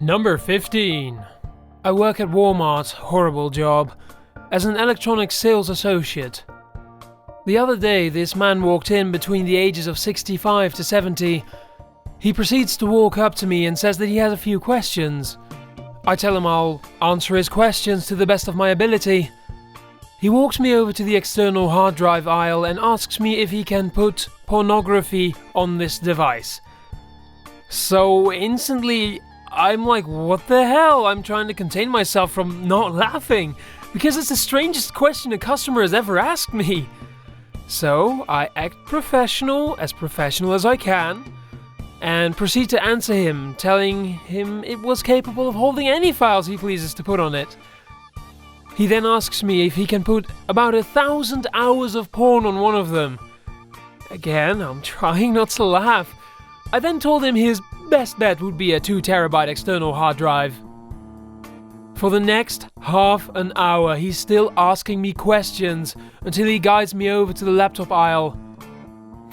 Number 15. I work at Walmart, horrible job, as an electronics sales associate. The other day, this man walked in between the ages of 65 to 70. He proceeds to walk up to me and says that he has a few questions. I tell him I'll answer his questions to the best of my ability. He walks me over to the external hard drive aisle and asks me if he can put pornography on this device. So instantly, I'm like, what the hell? I'm trying to contain myself from not laughing, because it's the strangest question a customer has ever asked me. So I act professional as I can, and proceed to answer him, telling him it was capable of holding any files he pleases to put on it. He then asks me if he can put about 1,000 hours of porn on one of them. Again, I'm trying not to laugh. I then told him his best bet would be a 2 terabyte external hard drive. For the next half an hour, he's still asking me questions until he guides me over to the laptop aisle.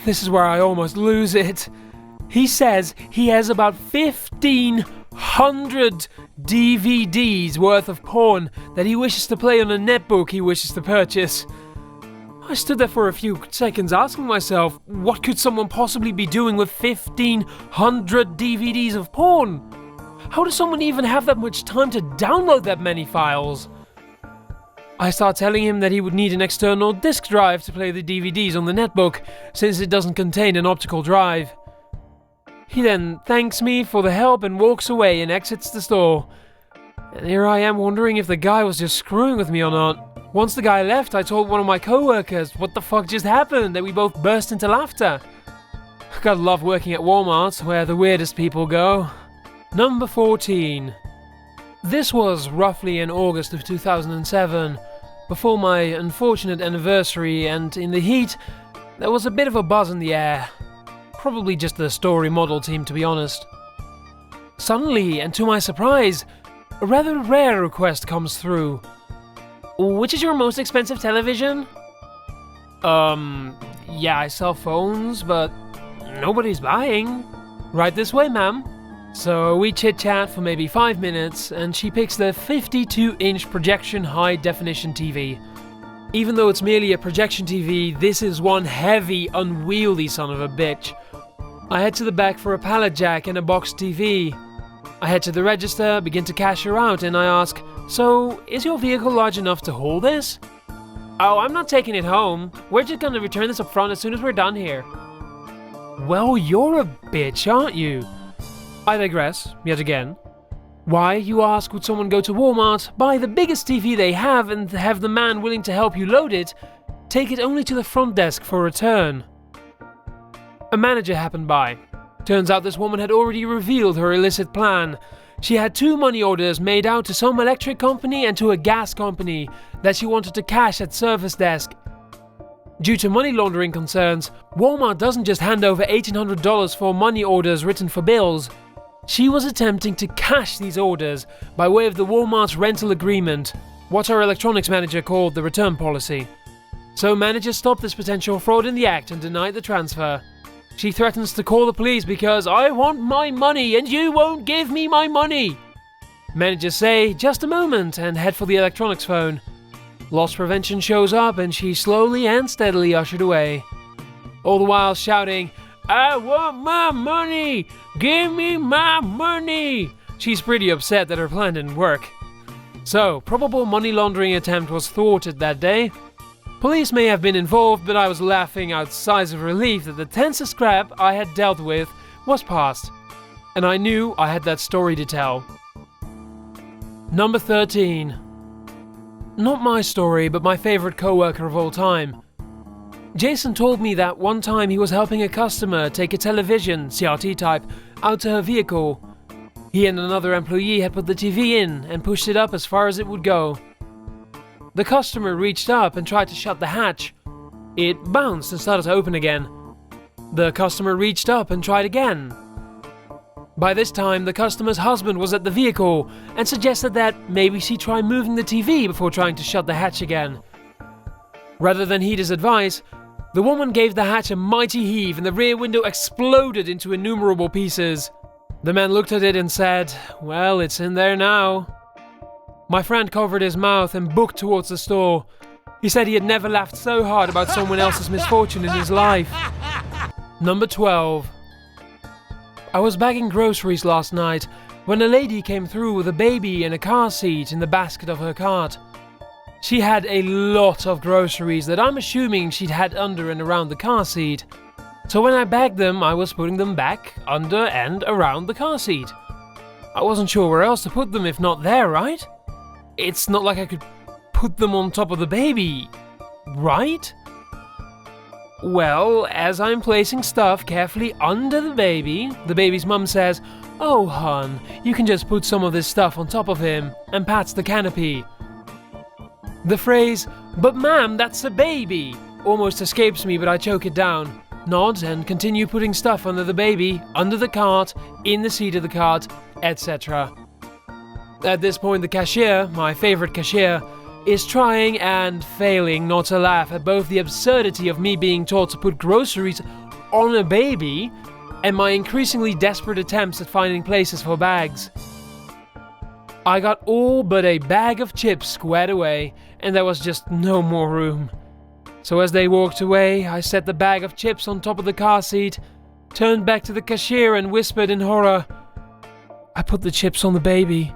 This is where I almost lose it. He says he has about 1,500 DVDs worth of porn that he wishes to play on a netbook he wishes to purchase. I stood there for a few seconds asking myself, what could someone possibly be doing with 1,500 DVDs of porn? How does someone even have that much time to download that many files? I start telling him that he would need an external disk drive to play the DVDs on the netbook, since it doesn't contain an optical drive. He then thanks me for the help and walks away and exits the store. And here I am wondering if the guy was just screwing with me or not. Once the guy left, I told one of my co-workers what the fuck just happened, and we both burst into laughter. Gotta love working at Walmart, where the weirdest people go. Number 14. This was roughly in August of 2007, before my unfortunate anniversary, and in the heat, there was a bit of a buzz in the air. Probably just the story model team, to be honest. Suddenly, and to my surprise, a rather rare request comes through. Which is your most expensive television? Yeah, I sell phones, but nobody's buying. Right this way, ma'am. So we chit-chat for maybe 5 minutes, and she picks the 52-inch projection high-definition TV. Even though it's merely a projection TV, this is one heavy, unwieldy son of a bitch. I head to the back for a pallet jack and a box TV. I head to the register, begin to cash her out, and I ask, so, is your vehicle large enough to hold this? Oh, I'm not taking it home. We're just gonna return this up front as soon as we're done here. Well, you're a bitch, aren't you? I digress, yet again. Why, you ask, would someone go to Walmart, buy the biggest TV they have, and have the man willing to help you load it, take it only to the front desk for return? A manager happened by. Turns out this woman had already revealed her illicit plan. She had 2 money orders made out to some electric company and to a gas company that she wanted to cash at service desk. Due to money laundering concerns, Walmart doesn't just hand over $1,800 for money orders written for bills. She was attempting to cash these orders by way of the Walmart's rental agreement, what our electronics manager called the return policy. So manager stopped this potential fraud in the act and denied the transfer. She threatens to call the police because I want my money and you won't give me my money. Managers say, just a moment, and head for the electronics phone. Loss prevention shows up and she's slowly and steadily ushered away. All the while shouting, I want my money! Give me my money! She's pretty upset that her plan didn't work. So, probable money laundering attempt was thwarted that day. Police may have been involved, but I was laughing out sighs of relief that the tensest crap I had dealt with was past. And I knew I had that story to tell. Number 13. Not my story, but my favorite co-worker of all time. Jason told me that one time he was helping a customer take a television, CRT type, out to her vehicle. He and another employee had put the TV in and pushed it up as far as it would go. The customer reached up and tried to shut the hatch. It bounced and started to open again. The customer reached up and tried again. By this time, the customer's husband was at the vehicle and suggested that maybe she try moving the TV before trying to shut the hatch again. Rather than heed his advice, the woman gave the hatch a mighty heave and the rear window exploded into innumerable pieces. The man looked at it and said, "Well, it's in there now." My friend covered his mouth and booked towards the store. He said he had never laughed so hard about someone else's misfortune in his life. Number 12. I was bagging groceries last night when a lady came through with a baby in a car seat in the basket of her cart. She had a lot of groceries that I'm assuming she'd had under and around the car seat. So when I bagged them, I was putting them back, under and around the car seat. I wasn't sure where else to put them if not there, right? It's not like I could put them on top of the baby, right? Well, as I'm placing stuff carefully under the baby's mum says, "Oh, hon, you can just put some of this stuff on top of him," and pats the canopy. The phrase, "But ma'am, that's a baby," almost escapes me, but I choke it down, nod, and continue putting stuff under the baby, under the cart, in the seat of the cart, etc. At this point, the cashier, my favorite cashier, is trying and failing not to laugh at both the absurdity of me being told to put groceries on a baby and my increasingly desperate attempts at finding places for bags. I got all but a bag of chips squared away, and there was just no more room. So as they walked away, I set the bag of chips on top of the car seat, turned back to the cashier and whispered in horror, "I put the chips on the baby."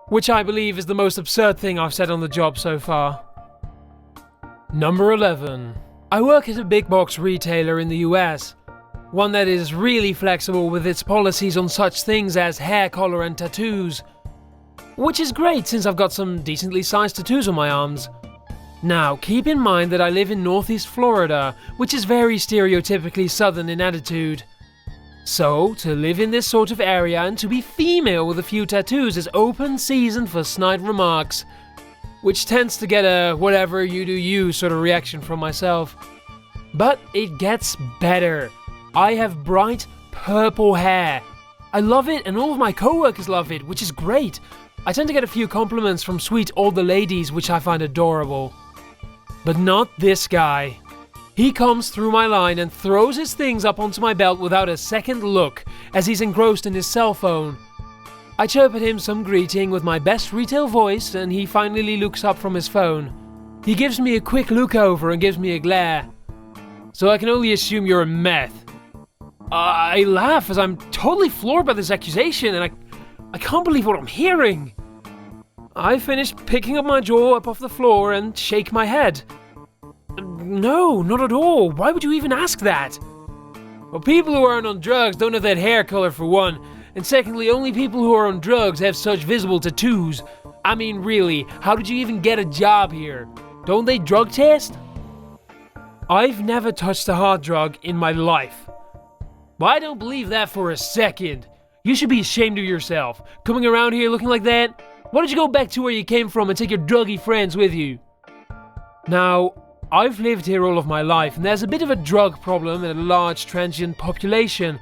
Which I believe is the most absurd thing I've said on the job so far. Number 11. I work at a big box retailer in the US. One that is really flexible with its policies on such things as hair color and tattoos. Which is great since I've got some decently sized tattoos on my arms. Now, keep in mind that I live in Northeast Florida, which is very stereotypically southern in attitude. So, to live in this sort of area and to be female with a few tattoos is open season for snide remarks, which tends to get a whatever you do you sort of reaction from myself. But it gets better. I have bright purple hair. I love it and all of my coworkers love it, which is great. I tend to get a few compliments from sweet older ladies, which I find adorable. But not this guy. He comes through my line and throws his things up onto my belt without a second look, as he's engrossed in his cell phone. I chirp at him some greeting with my best retail voice, and he finally looks up from his phone. He gives me a quick look over and gives me a glare. "So I can only assume you're a meth." I laugh as I'm totally floored by this accusation, and I can't believe what I'm hearing. I finish picking up my jaw up off the floor and shake my head. "No, not at all. Why would you even ask that?" "Well, people who aren't on drugs don't have that hair color for one, and secondly, only people who are on drugs have such visible tattoos. I mean, really, how did you even get a job here? Don't they drug test?" I've never touched a hard drug in my life. Well, I don't believe that for a second. You should be ashamed of yourself, coming around here looking like that. Why don't you go back to where you came from and take your druggy friends with you? Now, I've lived here all of my life, and there's a bit of a drug problem in a large transient population.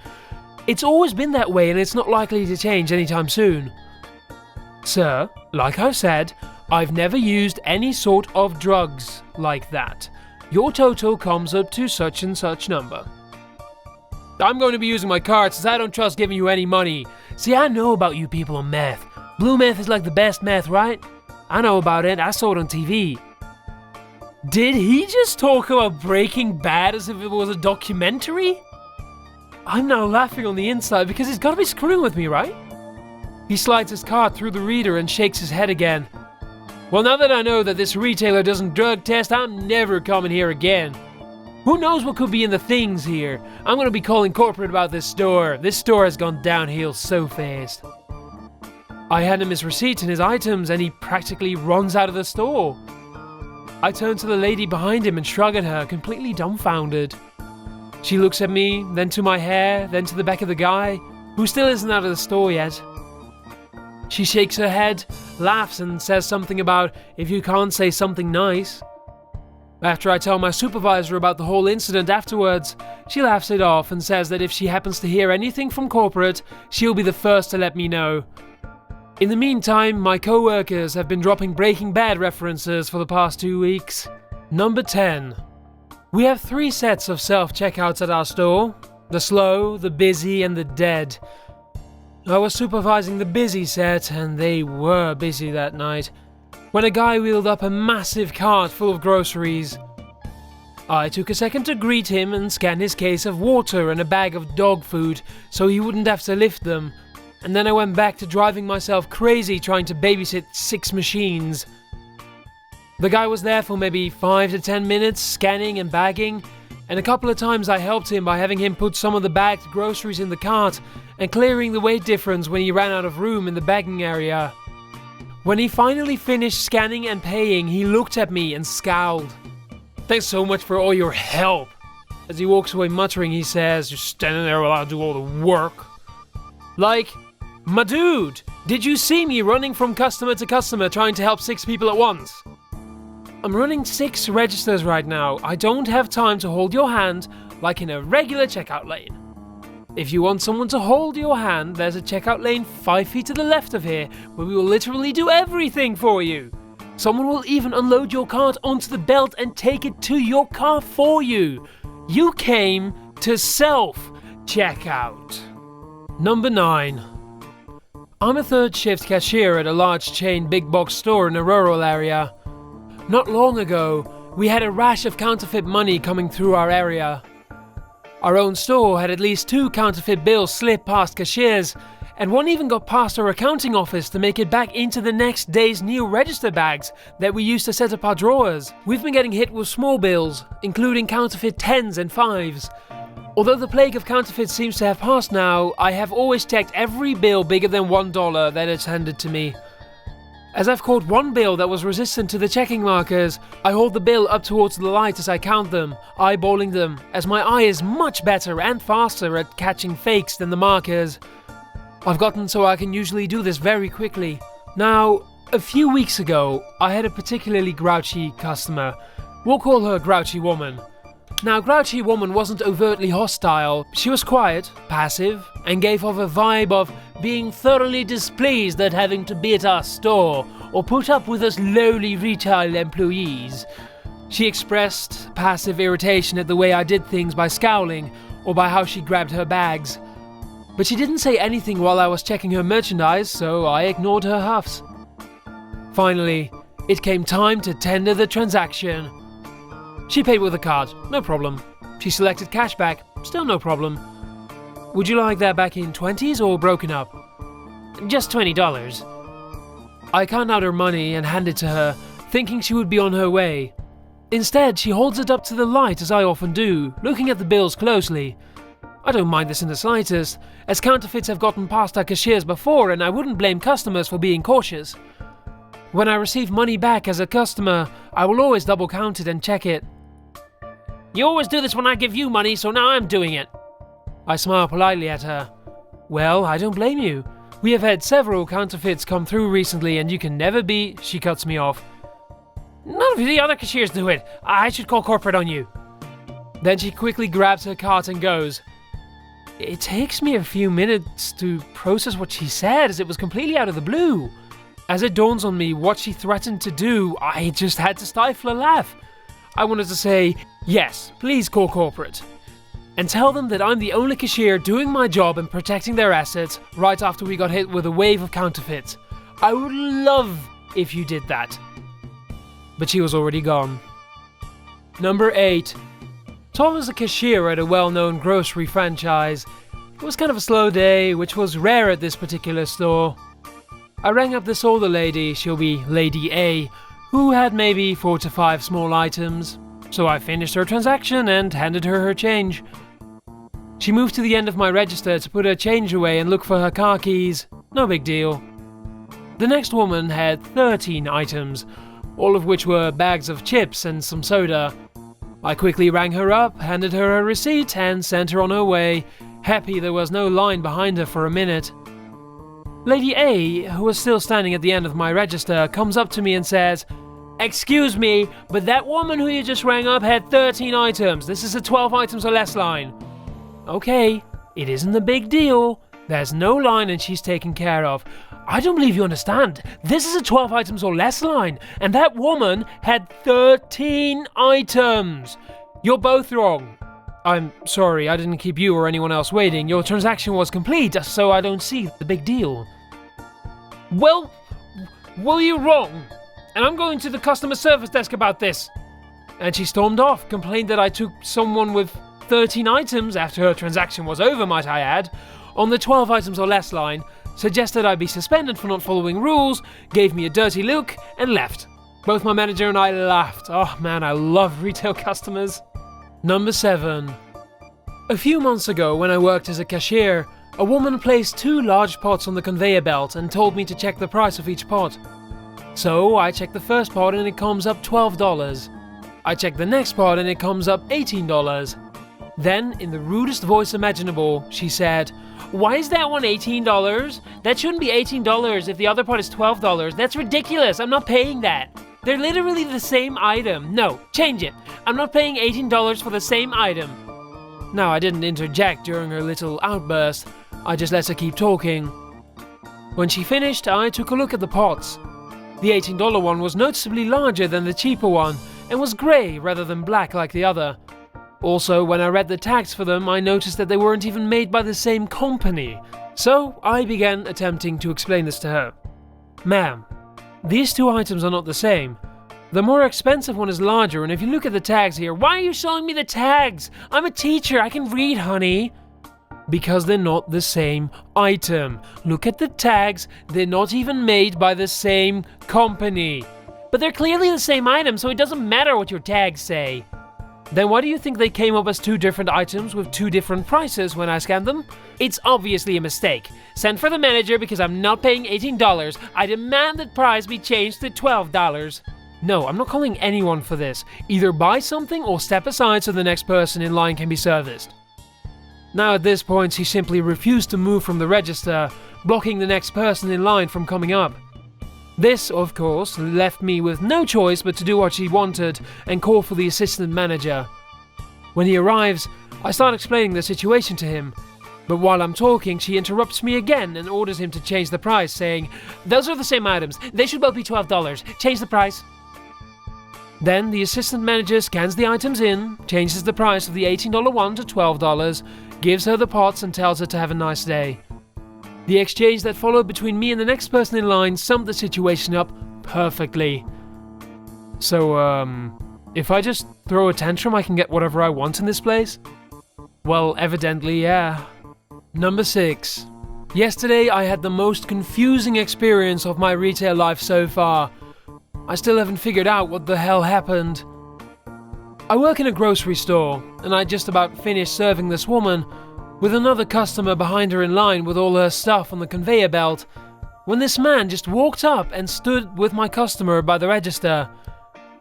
It's always been that way, and it's not likely to change anytime soon. Sir, like I've said, I've never used any sort of drugs like that. Your total comes up to such and such number. I'm going to be using my card since I don't trust giving you any money. See, I know about you people on meth. Blue meth is like the best meth, right? I know about it, I saw it on TV. Did he just talk about Breaking Bad as if it was a documentary? I'm now laughing on the inside because he's got to be screwing with me, right? He slides his card through the reader and shakes his head again. Well, now that I know that this retailer doesn't drug test, I'm never coming here again. Who knows what could be in the things here? I'm going to be calling corporate about this store. This store has gone downhill so fast. I hand him his receipt and his items, and he practically runs out of the store. I turn to the lady behind him and shrug at her, completely dumbfounded. She looks at me, then to my hair, then to the back of the guy, who still isn't out of the store yet. She shakes her head, laughs, and says something about, "If you can't say something nice." After I tell my supervisor about the whole incident afterwards, she laughs it off and says that if she happens to hear anything from corporate, she'll be the first to let me know. In the meantime, my co-workers have been dropping Breaking Bad references for the past 2 weeks. Number 10. We have 3 sets of self-checkouts at our store. The slow, the busy, and the dead. I was supervising the busy set, and they were busy that night, when a guy wheeled up a massive cart full of groceries. I took a second to greet him and scan his case of water and a bag of dog food so he wouldn't have to lift them, and then I went back to driving myself crazy trying to babysit 6 machines. The guy was there for maybe 5 to 10 minutes, scanning and bagging, and a couple of times I helped him by having him put some of the bagged groceries in the cart and clearing the weight difference when he ran out of room in the bagging area. When he finally finished scanning and paying, he looked at me and scowled. "Thanks so much for all your help." As he walks away muttering, he says, "You're standing there while I do all the work." Like, my dude, did you see me running from customer to customer trying to help 6 people at once? I'm running 6 registers right now. I don't have time to hold your hand like in a regular checkout lane. If you want someone to hold your hand, there's a checkout lane 5 feet to the left of here where we will literally do everything for you. Someone will even unload your cart onto the belt and take it to your car for you. You came to self-checkout. Number 9. I'm a 3rd shift cashier at a large chain big box store in a rural area. Not long ago, we had a rash of counterfeit money coming through our area. Our own store had at least 2 counterfeit bills slip past cashiers, and one even got past our accounting office to make it back into the next day's new register bags that we used to set up our drawers. We've been getting hit with small bills, including counterfeit 10s and 5s. Although the plague of counterfeits seems to have passed now, I have always checked every bill bigger than $1 that is handed to me. As I've caught one bill that was resistant to the checking markers, I hold the bill up towards the light as I count them, eyeballing them, as my eye is much better and faster at catching fakes than the markers. I've gotten so I can usually do this very quickly. Now, a few weeks ago, I had a particularly grouchy customer. We'll call her Grouchy Woman. Now, Grouchy Woman wasn't overtly hostile. She was quiet, passive, and gave off a vibe of being thoroughly displeased at having to be at our store or put up with us lowly retail employees. She expressed passive irritation at the way I did things by scowling or by how she grabbed her bags. But she didn't say anything while I was checking her merchandise, so I ignored her huffs. Finally, it came time to tender the transaction. She paid with a card, no problem. She selected cashback, still no problem. Would you like that back in 20s or broken up? Just $20. I count out her money and hand it to her, thinking she would be on her way. Instead, she holds it up to the light as I often do, looking at the bills closely. I don't mind this in the slightest, as counterfeits have gotten past our cashiers before and I wouldn't blame customers for being cautious. When I receive money back as a customer, I will always double count it and check it. You always do this when I give you money, so now I'm doing it. I smile politely at her. Well, I don't blame you. We have had several counterfeits come through recently and you can never be... She cuts me off. None of the other cashiers do it. I should call corporate on you. Then she quickly grabs her cart and goes. It takes me a few minutes to process what she said as it was completely out of the blue. As it dawns on me what she threatened to do, I just had to stifle a laugh. I wanted to say, yes, please call corporate. And tell them that I'm the only cashier doing my job and protecting their assets right after we got hit with a wave of counterfeits. I would love if you did that. But she was already gone. Number 8. Tom is a cashier at a well-known grocery franchise. It was kind of a slow day, which was rare at this particular store. I rang up this older lady, she'll be Lady A, who had maybe 4 to 5 small items. So I finished her transaction and handed her her change. She moved to the end of my register to put her change away and look for her car keys. No big deal. The next woman had 13 items, all of which were bags of chips and some soda. I quickly rang her up, handed her her receipt, and sent her on her way, happy there was no line behind her for a minute. Lady A, who was still standing at the end of my register, comes up to me and says, "Excuse me, but that woman who you just rang up had 13 items. This is a 12 items or less line." Okay, it isn't a big deal. There's no line and she's taken care of. I don't believe you understand. This is a 12 items or less line, and that woman had 13 items. You're both wrong. I'm sorry, I didn't keep you or anyone else waiting. Your transaction was complete, so I don't see the big deal. Well, you're wrong. And I'm going to the customer service desk about this. And she stormed off, complained that I took someone with 13 items after her transaction was over, might I add, on the 12 items or less line, suggested I be suspended for not following rules, gave me a dirty look, and left. Both my manager and I laughed. Oh man, I love retail customers. Number 7. A few months ago, when I worked as a cashier, a woman placed 2 large pots on the conveyor belt and told me to check the price of each pot. So I checked the first pot and it comes up $12. I checked the next pot and it comes up $18. Then, in the rudest voice imaginable, she said, "Why is that one $18? That shouldn't be $18 if the other pot is $12. That's ridiculous. I'm not paying that. They're literally the same item. No, change it. I'm not paying $18 for the same item." Now, I didn't interject during her little outburst. I just let her keep talking. When she finished, I took a look at the pots. The $18 one was noticeably larger than the cheaper one and was grey rather than black like the other. Also, when I read the tags for them, I noticed that they weren't even made by the same company. So, I began attempting to explain this to her. "Ma'am, these 2 items are not the same. The more expensive one is larger, and if you look at the tags here..." "Why are you showing me the tags? I'm a teacher, I can read, honey." "Because they're not the same item. Look at the tags, they're not even made by the same company." "But they're clearly the same item, so it doesn't matter what your tags say." "Then why do you think they came up as 2 different items with 2 different prices when I scanned them?" "It's obviously a mistake. Send for the manager because I'm not paying $18. I demand that price be changed to $12. "No, I'm not calling anyone for this. Either buy something or step aside so the next person in line can be serviced." Now at this point she simply refused to move from the register, blocking the next person in line from coming up. This, of course, left me with no choice but to do what she wanted and call for the assistant manager. When he arrives, I start explaining the situation to him, but while I'm talking, she interrupts me again and orders him to change the price, saying, "Those are the same items. They should both be $12. Change the price." Then the assistant manager scans the items in, changes the price of the $18 one to $12, gives her the pots and tells her to have a nice day. The exchange that followed between me and the next person in line summed the situation up perfectly. So, if I just throw a tantrum I can get whatever I want in this place? Well, evidently, yeah. Number 6. Yesterday I had the most confusing experience of my retail life so far. I still haven't figured out what the hell happened. I work in a grocery store, and I just about finished serving this woman, with another customer behind her in line with all her stuff on the conveyor belt, when this man just walked up and stood with my customer by the register.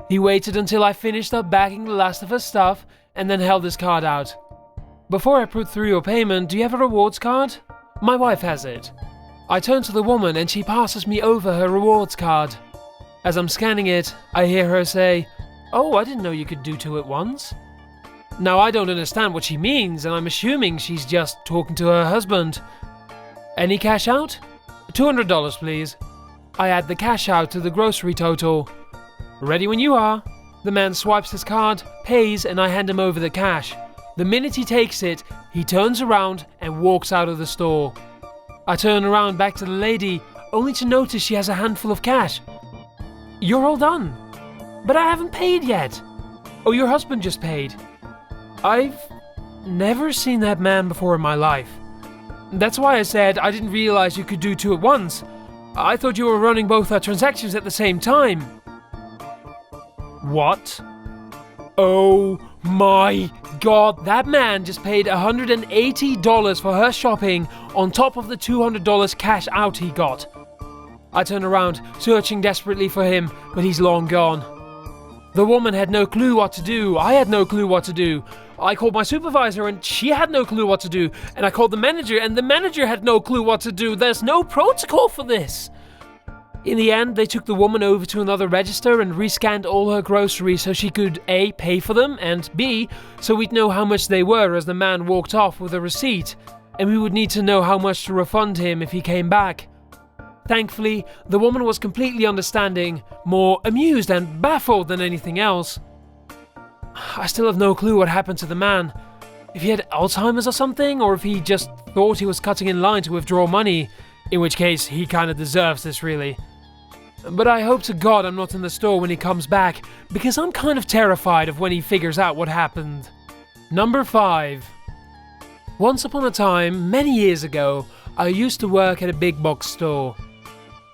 He waited until I finished up bagging the last of her stuff, and then held his card out. "Before I put through your payment, do you have a rewards card?" "My wife has it." I turn to the woman and she passes me over her rewards card. As I'm scanning it, I hear her say, "Oh, I didn't know you could do 2 at once." Now I don't understand what she means, and I'm assuming she's just talking to her husband. "Any cash out?" $200, please." I add the cash out to the grocery total. "Ready when you are." The man swipes his card, pays, and I hand him over the cash. The minute he takes it, he turns around and walks out of the store. I turn around back to the lady, only to notice she has a handful of cash. "You're all done." "But I haven't paid yet." "Oh, your husband just paid." I've never seen that man before in my life. That's why I said I didn't realize you could do 2 at once. I thought you were running both our transactions at the same time. What? Oh my god, that man just paid $180 for her shopping on top of the $200 cash out he got. I turn around, searching desperately for him, but he's long gone. The woman had no clue what to do. I had no clue what to do. I called my supervisor and she had no clue what to do. And I called the manager and the manager had no clue what to do. There's no protocol for this. In the end, they took the woman over to another register and rescanned all her groceries so she could A, pay for them, and B, so we'd know how much they were as the man walked off with a receipt, and we would need to know how much to refund him if he came back. Thankfully, the woman was completely understanding, more amused and baffled than anything else. I still have no clue what happened to the man. if he had Alzheimer's or something, or if he just thought he was cutting in line to withdraw money, in which case he kinda deserves this really. But I hope to God I'm not in the store when he comes back, because I'm kind of terrified of when he figures out what happened. Number 5. Once upon a time, many years ago, I used to work at a big box store.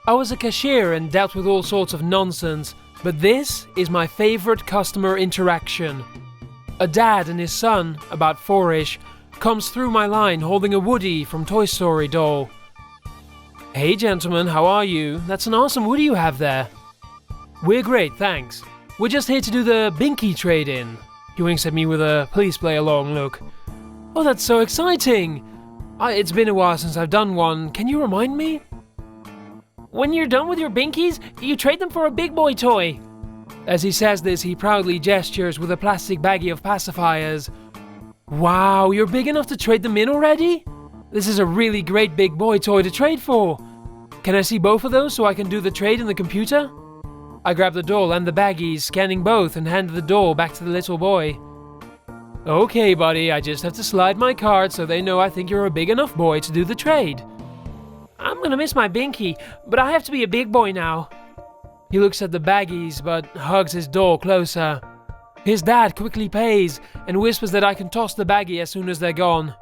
I was a cashier and dealt with all sorts of nonsense, but this is my favorite customer interaction. A dad and his son, about 4-ish, comes through my line holding a Woody from Toy Story doll. "Hey gentlemen, how are you? That's an awesome Woody you have there." "We're great, thanks. We're just here to do the Binky trade-in." He winks at me with a "please play along" look. "Oh, that's so exciting! It's been a while since I've done one. Can you remind me?" "When you're done with your Binkies, you trade them for a big boy toy." As he says this, he proudly gestures with a plastic baggie of pacifiers. "Wow, you're big enough to trade them in already? This is a really great big boy toy to trade for. Can I see both of those so I can do the trade in the computer?" I grab the doll and the baggies, scanning both, and hand the doll back to the little boy. "Okay, buddy, I just have to slide my card so they know I think you're a big enough boy to do the trade." "I'm gonna miss my Binky, but I have to be a big boy now." He looks at the baggies, but hugs his doll closer. His dad quickly pays and whispers that I can toss the baggie as soon as they're gone.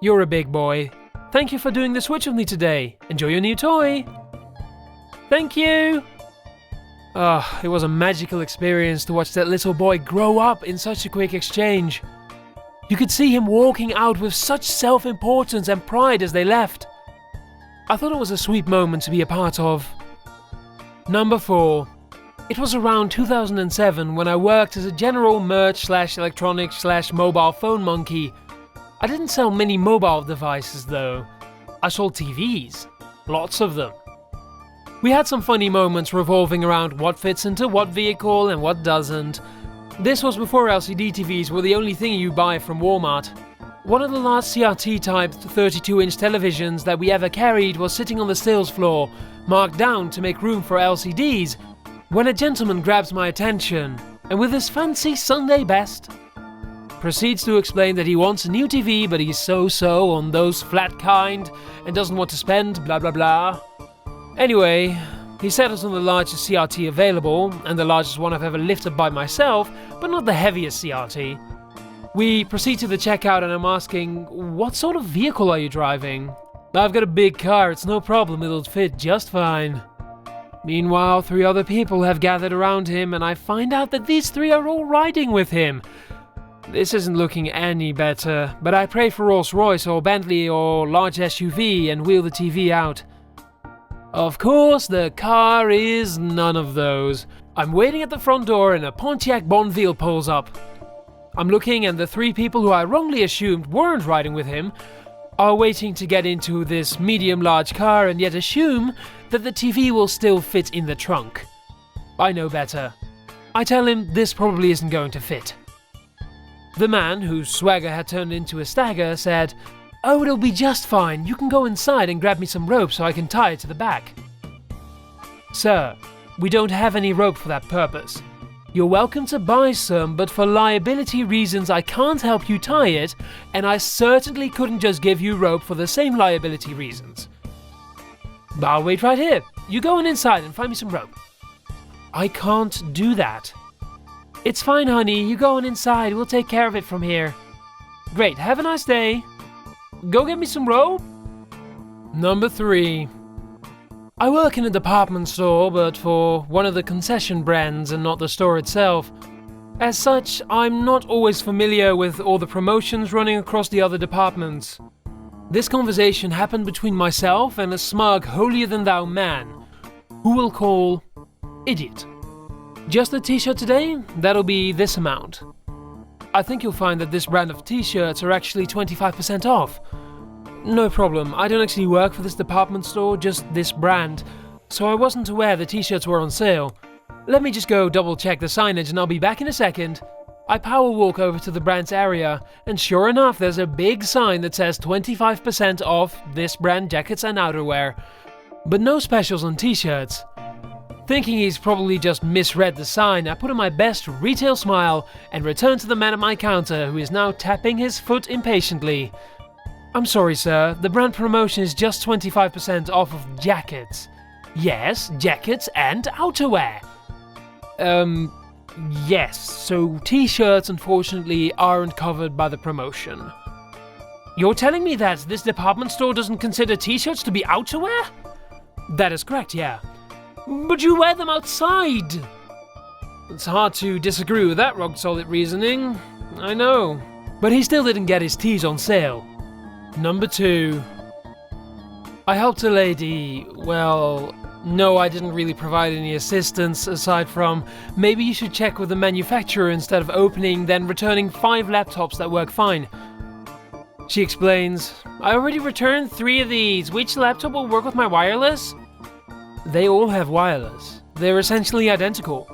"You're a big boy. Thank you for doing the switch with me today. Enjoy your new toy." "Thank you." It was a magical experience to watch that little boy grow up in such a quick exchange. You could see him walking out with such self-importance and pride as they left. I thought it was a sweet moment to be a part of. Number 4. It was around 2007 when I worked as a general merch/electronics/mobile phone monkey. I didn't sell many mobile devices though. I sold TVs. Lots of them. We had some funny moments revolving around what fits into what vehicle and what doesn't. This was before LCD TVs were the only thing you buy from Walmart. One of the last CRT-type 32-inch televisions that we ever carried was sitting on the sales floor, marked down to make room for LCDs, when a gentleman grabs my attention, and with his fancy Sunday best, proceeds to explain that he wants a new TV but he's so-so on those flat kind and doesn't want to spend blah blah blah. Anyway, he settles on the largest CRT available, and the largest one I've ever lifted by myself, but not the heaviest CRT. We proceed to the checkout and I'm asking, "What sort of vehicle are you driving?" "I've got a big car, it's no problem, it'll fit just fine." Meanwhile, 3 other people have gathered around him and I find out that these 3 are all riding with him. This isn't looking any better, but I pray for Rolls-Royce or Bentley or large SUV and wheel the TV out. Of course, the car is none of those. I'm waiting at the front door and a Pontiac Bonneville pulls up. I'm looking and the 3 people who I wrongly assumed weren't riding with him are waiting to get into this medium-large car and yet assume that the TV will still fit in the trunk. I know better. I tell him this probably isn't going to fit. The man, whose swagger had turned into a stagger, said, "Oh, it'll be just fine. You can go inside and grab me some rope so I can tie it to the back." "Sir, we don't have any rope for that purpose. You're welcome to buy some, but for liability reasons I can't help you tie it, and I certainly couldn't just give you rope for the same liability reasons. I'll wait right here. You go on inside and find me some rope." "I can't do that." "It's fine, honey. You go on inside. We'll take care of it from here." "Great. Have a nice day." "Go get me some rope." Number 3. I work in a department store, but for one of the concession brands and not the store itself. As such, I'm not always familiar with all the promotions running across the other departments. This conversation happened between myself and a smug, holier-than-thou man, who we'll call Idiot. "Just a t-shirt today? That'll be this amount. I think you'll find that this brand of t-shirts are actually 25% off. No problem, I don't actually work for this department store, just this brand, so I wasn't aware the t-shirts were on sale. Let me just go double check the signage and I'll be back in a second." I power walk over to the brand's area, and sure enough there's a big sign that says 25% off this brand jackets and outerwear, but no specials on t-shirts. Thinking he's probably just misread the sign, I put on my best retail smile and returned to the man at my counter, who is now tapping his foot impatiently. I'm sorry, sir, the brand promotion is just 25% off of jackets. Yes, jackets and outerwear. Yes, so t-shirts unfortunately aren't covered by the promotion. You're telling me that this department store doesn't consider t-shirts to be outerwear? That is correct, yeah. But you wear them outside! It's hard to disagree with that rock-solid reasoning, I know. But he still didn't get his tees on sale. Number 2. I helped a lady, well, no, I didn't really provide any assistance aside from maybe you should check with the manufacturer instead of opening then returning 5 laptops that work fine. She explains, I already returned 3 of these, which laptop will work with my wireless? They all have wireless. They're essentially identical.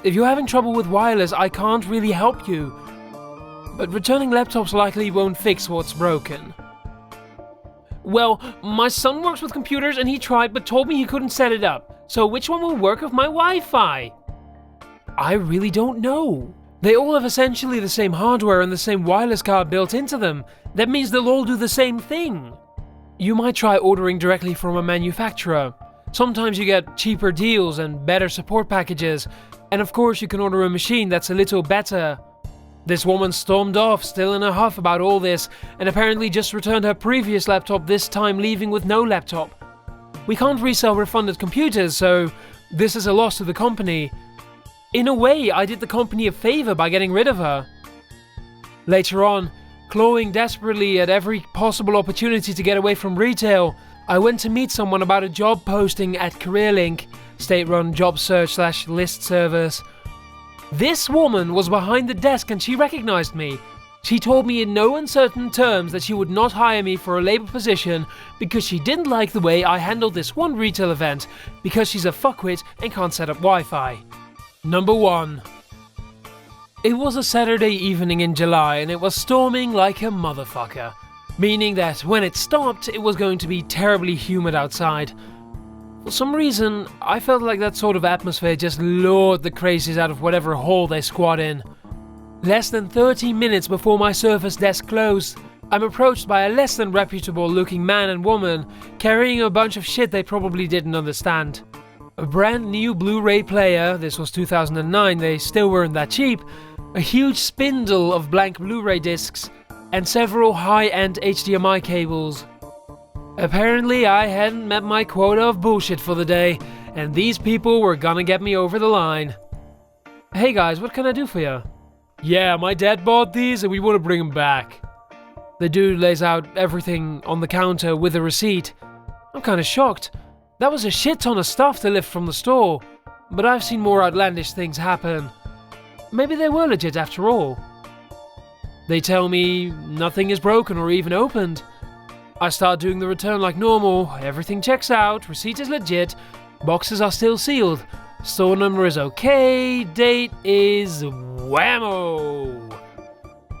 If you're having trouble with wireless, I can't really help you. But returning laptops likely won't fix what's broken. Well, my son works with computers and he tried but told me he couldn't set it up. So which one will work with my Wi-Fi? I really don't know. They all have essentially the same hardware and the same wireless card built into them. That means they'll all do the same thing. You might try ordering directly from a manufacturer. Sometimes you get cheaper deals and better support packages. And of course you can order a machine that's a little better. This woman stormed off, still in a huff about all this, and apparently just returned her previous laptop, this time leaving with no laptop. We can't resell refunded computers, so this is a loss to the company. In a way, I did the company a favor by getting rid of her. Later on, clawing desperately at every possible opportunity to get away from retail, I went to meet someone about a job posting at CareerLink, state-run job search/list service. This woman was behind the desk and she recognized me. She told me in no uncertain terms that she would not hire me for a labor position because she didn't like the way I handled this one retail event because she's a fuckwit and can't set up Wi-Fi. Number 1. It was a Saturday evening in July and it was storming like a motherfucker, meaning that when it stopped it was going to be terribly humid outside. For some reason, I felt like that sort of atmosphere just lured the crazies out of whatever hole they squat in. Less than 30 minutes before my Surface desk closed, I'm approached by a less than reputable looking man and woman carrying a bunch of shit they probably didn't understand. A brand new Blu-ray player, this was 2009, they still weren't that cheap, a huge spindle of blank Blu-ray discs, and several high-end HDMI cables. Apparently I hadn't met my quota of bullshit for the day, and these people were gonna get me over the line. Hey guys, what can I do for you? Yeah, my dad bought these and we want to bring them back. The dude lays out everything on the counter with a receipt. I'm kinda shocked. That was a shit ton of stuff to lift from the store, but I've seen more outlandish things happen. Maybe they were legit after all. They tell me nothing is broken or even opened. I start doing the return like normal, everything checks out, receipt is legit, boxes are still sealed, store number is okay, date is whammo.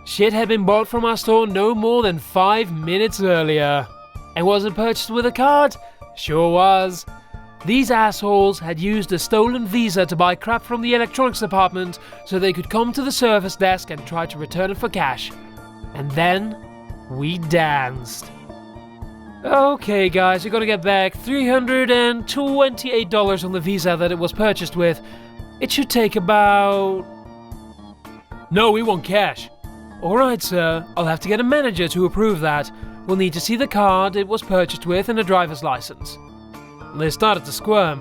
Shit had been bought from our store no more than 5 minutes earlier. And was it purchased with a card? Sure was. These assholes had used a stolen Visa to buy crap from the electronics department so they could come to the service desk and try to return it for cash. And then we danced. Okay guys, we gotta get back $328 on the Visa that it was purchased with. It should take about... No, we want cash. Alright sir, I'll have to get a manager to approve that. We'll need to see the card it was purchased with and a driver's license. They started to squirm.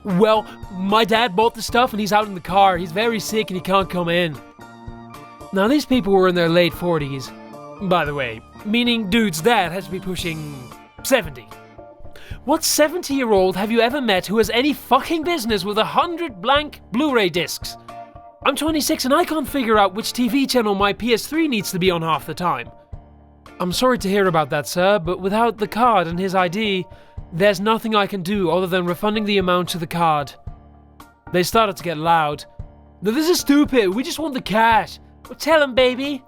Well, my dad bought the stuff and he's out in the car. He's very sick and he can't come in. Now these people were in their late 40s. By the way, meaning dude's dad has to be pushing 70. What 70-year-old have you ever met who has any fucking business with 100 blank Blu-ray discs? I'm 26 and I can't figure out which TV channel my PS3 needs to be on half the time. I'm sorry to hear about that, sir, but without the card and his ID, there's nothing I can do other than refunding the amount to the card. They started to get loud. No, this is stupid, we just want the cash. Well, tell him, baby.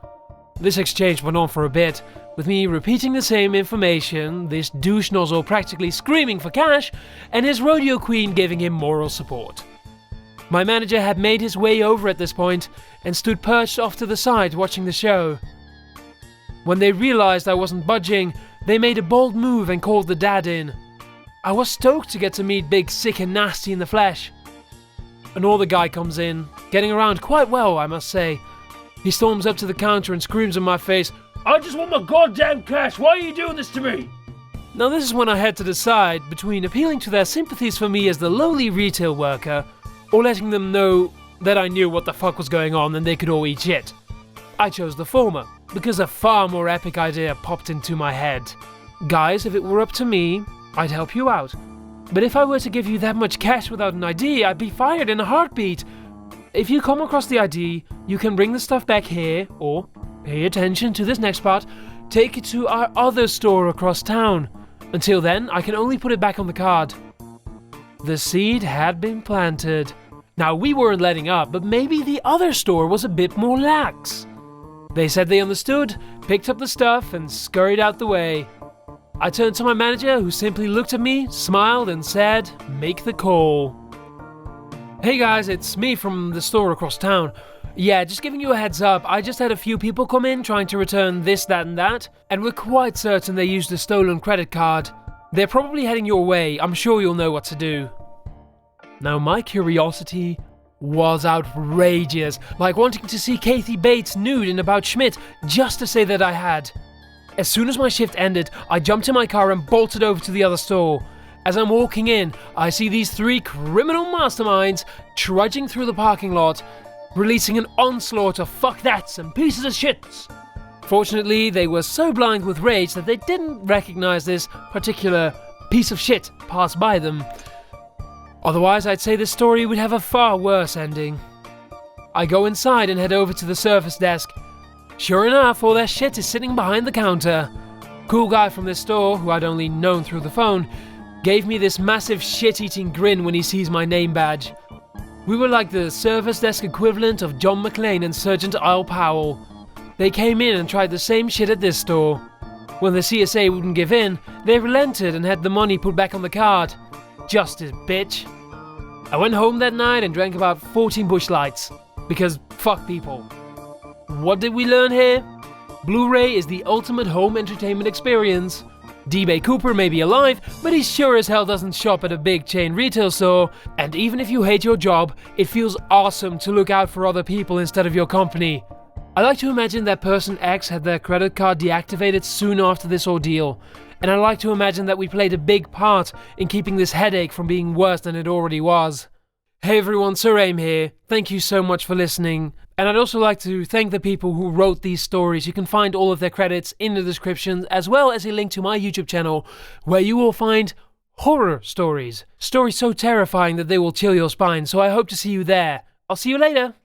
This exchange went on for a bit, with me repeating the same information, this douche nozzle practically screaming for cash, and his rodeo queen giving him moral support. My manager had made his way over at this point and stood perched off to the side watching the show. When they realized I wasn't budging, they made a bold move and called the dad in. I was stoked to get to meet Big Sick and Nasty in the flesh. Another guy comes in, getting around quite well, I must say. He storms up to the counter and screams in my face, "I just want my goddamn cash, why are you doing this to me?" Now this is when I had to decide between appealing to their sympathies for me as the lowly retail worker, or letting them know that I knew what the fuck was going on and they could all eat shit. I chose the former, because a far more epic idea popped into my head. Guys, if it were up to me, I'd help you out. But if I were to give you that much cash without an ID, I'd be fired in a heartbeat. If you come across the ID, you can bring the stuff back here, or, pay attention to this next part, take it to our other store across town. Until then, I can only put it back on the card. The seed had been planted. Now, we weren't letting up, but maybe the other store was a bit more lax. They said they understood, picked up the stuff, and scurried out the way. I turned to my manager, who simply looked at me, smiled, and said, "Make the call." "Hey guys, it's me from the store across town. Yeah, just giving you a heads up, I just had a few people come in trying to return this, that, and that, and we're quite certain they used a stolen credit card. They're probably heading your way, I'm sure you'll know what to do." Now my curiosity was outrageous, like wanting to see Kathy Bates nude in About Schmidt, just to say that I had. As soon as my shift ended, I jumped in my car and bolted over to the other store. As I'm walking in, I see these three criminal masterminds trudging through the parking lot, releasing an onslaught of fuck that's and pieces of shits. Fortunately, they were so blind with rage that they didn't recognize this particular piece of shit pass by them. Otherwise, I'd say this story would have a far worse ending. I go inside and head over to the service desk. Sure enough, all their shit is sitting behind the counter. Cool guy from this store, who I'd only known through the phone, gave me this massive shit-eating grin when he sees my name badge. We were like the service desk equivalent of John McClane and Sergeant Isle Powell. They came in and tried the same shit at this store. When the CSA wouldn't give in, they relented and had the money put back on the card. Justice, bitch. I went home that night and drank about 14 Busch Lights. Because fuck people. What did we learn here? Blu-ray is the ultimate home entertainment experience. D-Bay Cooper may be alive, but he sure as hell doesn't shop at a big chain retail store, and even if you hate your job, it feels awesome to look out for other people instead of your company. I like to imagine that person X had their credit card deactivated soon after this ordeal, and I like to imagine that we played a big part in keeping this headache from being worse than it already was. Hey everyone, Sir Aim here. Thank you so much for listening. And I'd also like to thank the people who wrote these stories. You can find all of their credits in the description, as well as a link to my YouTube channel, where you will find horror stories. Stories so terrifying that they will chill your spine, so I hope to see you there. I'll see you later.